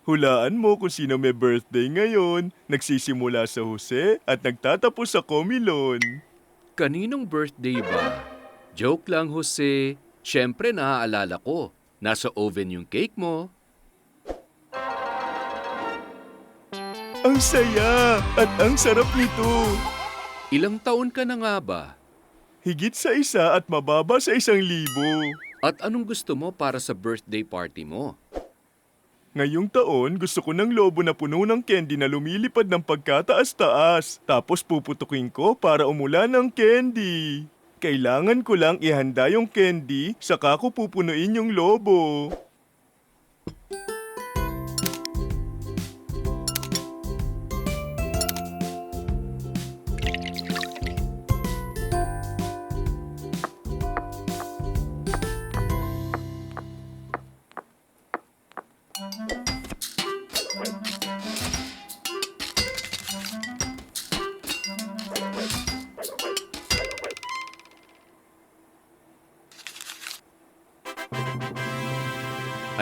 Hulaan mo kung sino may birthday ngayon. Nagsisimula sa Jose at nagtatapos sa Comilon. Kaninong birthday ba? Joke lang, Jose. Siyempre naaalala ko. Nasa oven yung cake mo. Ang saya at ang sarap nito. Ilang taon ka na nga ba? Higit sa isa at mababa sa 1,000. At anong gusto mo para sa birthday party mo? Ngayong taon, gusto ko ng lobo na puno ng candy na lumilipad ng pagkataas-taas. Tapos puputukin ko para umulan ng candy. Kailangan ko lang ihanda yung candy, saka ko pupunuin yung lobo.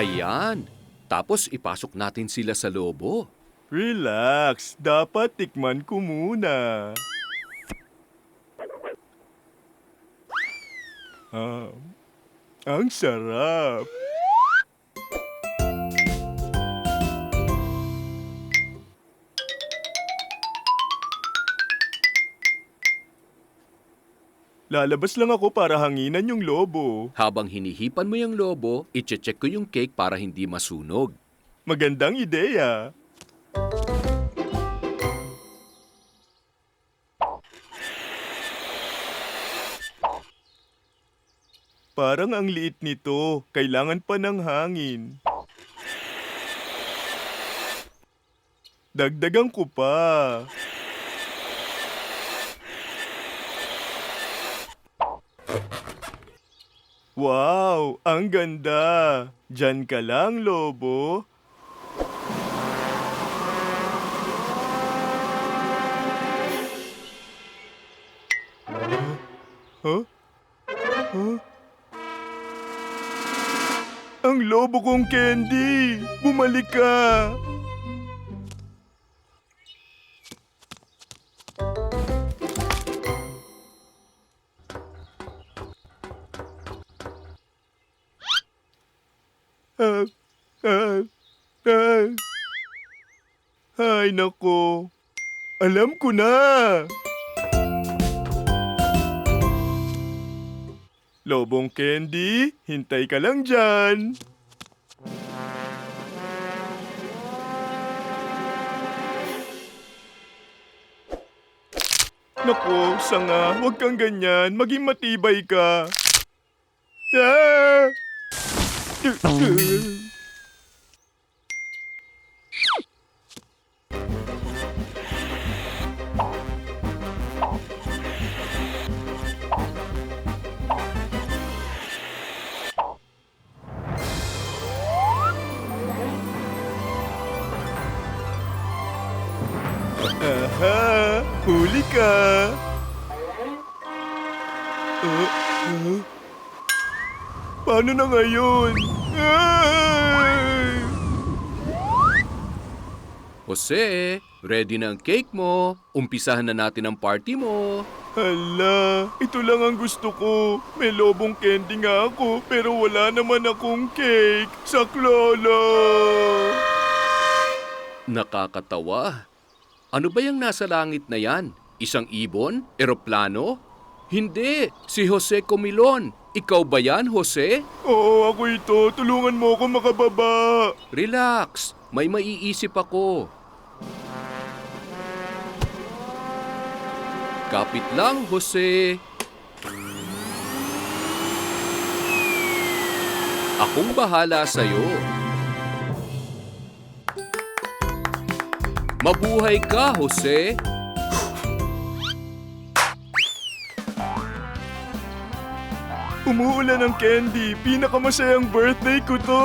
Ayan. Tapos ipasok natin sila sa lobo. Relax, dapat tikman ko muna. Ang sarap. Lalabas lang ako para hanginan yung lobo. Habang hinihipan mo yung lobo, iche-check ko yung cake para hindi masunog. Magandang ideya. Parang ang liit nito. Kailangan pa ng hangin. Dagdagan ko pa. Wow! Ang ganda! Diyan ka lang, lobo. Huh? Huh? Ang lobo kong candy! Bumalik ka! Ah, ah, ah. Ay, nako. Alam ko na! Lobong candy, hintay ka lang dyan. Naku, sanga, huwag kang ganyan. Maging matibay ka. Ah! Aha! Huli ka! Paano na ngayon? Ay! Jose, ready na ang cake mo. Umpisahan na natin ang party mo. Hala, ito lang ang gusto ko. May lobong candy nga ako, pero wala naman akong cake. Saklolo! Nakakatawa. Ano ba yung nasa langit na yan? Isang ibon? Eroplano? Hindi, si Jose Comilon. Ikaw ba yan, Jose? Oo, ako ito. Tulungan mo ako makababa. Relax, may maiisip ako. Kapit lang, Jose. Akong bahala sa'yo. Mabuhay ka, Jose. Umuulan ng candy. Pinakamasayang birthday ko to.